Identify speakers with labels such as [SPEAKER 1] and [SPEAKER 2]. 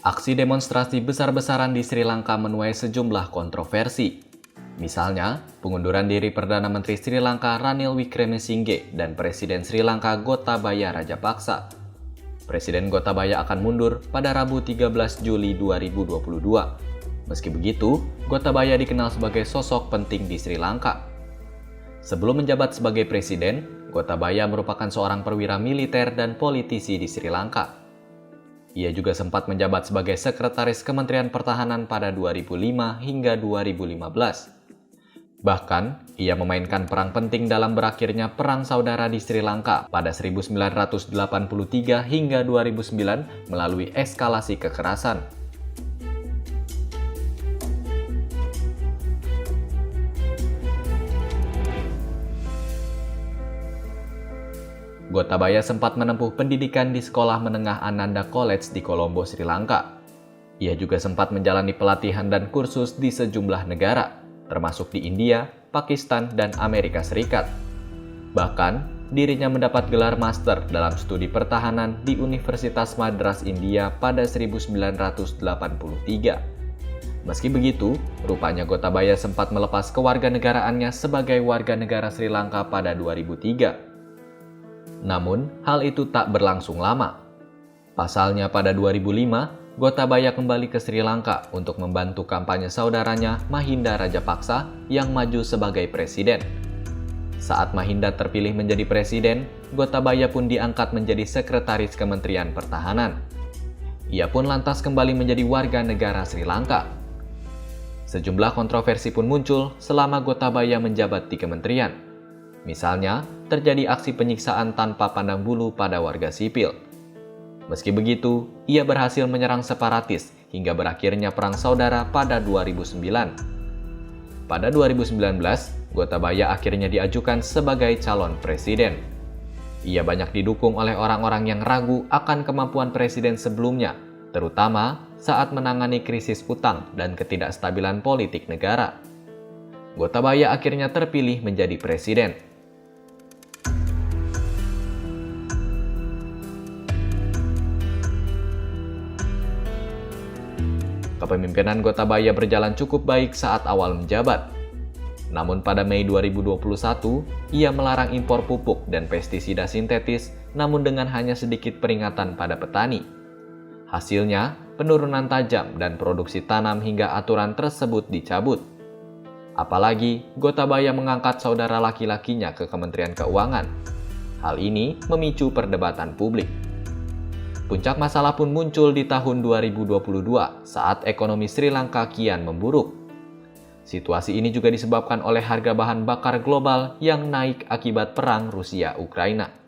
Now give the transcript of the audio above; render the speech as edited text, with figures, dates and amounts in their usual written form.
[SPEAKER 1] Aksi demonstrasi besar-besaran di Sri Lanka menuai sejumlah kontroversi. Misalnya, pengunduran diri Perdana Menteri Sri Lanka Ranil Wickremesinghe dan Presiden Sri Lanka Gotabaya Rajapaksa. Presiden Gotabaya akan mundur pada Rabu 13 Juli 2022. Meski begitu, Gotabaya dikenal sebagai sosok penting di Sri Lanka. Sebelum menjabat sebagai presiden, Gotabaya merupakan seorang perwira militer dan politisi di Sri Lanka. Ia juga sempat menjabat sebagai Sekretaris Kementerian Pertahanan pada 2005 hingga 2015. Bahkan, ia memainkan peran penting dalam berakhirnya Perang Saudara di Sri Lanka pada 1983 hingga 2009 melalui eskalasi kekerasan. Gotabaya sempat menempuh pendidikan di Sekolah Menengah Ananda College di Colombo, Sri Lanka. Ia juga sempat menjalani pelatihan dan kursus di sejumlah negara, termasuk di India, Pakistan, dan Amerika Serikat. Bahkan, dirinya mendapat gelar master dalam studi pertahanan di Universitas Madras India pada 1983. Meski begitu, rupanya Gotabaya sempat melepas kewarganegaraannya sebagai warga negara Sri Lanka pada 2003. Namun, hal itu tak berlangsung lama. Pasalnya pada 2005, Gotabaya kembali ke Sri Lanka untuk membantu kampanye saudaranya Mahinda Rajapaksa yang maju sebagai presiden. Saat Mahinda terpilih menjadi presiden, Gotabaya pun diangkat menjadi Sekretaris Kementerian Pertahanan. Ia pun lantas kembali menjadi warga negara Sri Lanka. Sejumlah kontroversi pun muncul selama Gotabaya menjabat di kementerian. Misalnya, terjadi aksi penyiksaan tanpa pandang bulu pada warga sipil. Meski begitu, ia berhasil menyerang separatis hingga berakhirnya Perang Saudara pada 2009. Pada 2019, Gotabaya akhirnya diajukan sebagai calon presiden. Ia banyak didukung oleh orang-orang yang ragu akan kemampuan presiden sebelumnya, terutama saat menangani krisis utang dan ketidakstabilan politik negara. Gotabaya akhirnya terpilih menjadi presiden. Kepemimpinan Gotabaya berjalan cukup baik saat awal menjabat. Namun pada Mei 2021, ia melarang impor pupuk dan pestisida sintetis, namun dengan hanya sedikit peringatan pada petani. Hasilnya, penurunan tajam dan produksi tanam hingga aturan tersebut dicabut. Apalagi, Gotabaya mengangkat saudara laki-lakinya ke Kementerian Keuangan. Hal ini memicu perdebatan publik. Puncak masalah pun muncul di tahun 2022 saat ekonomi Sri Lanka kian memburuk. Situasi ini juga disebabkan oleh harga bahan bakar global yang naik akibat perang Rusia-Ukraina.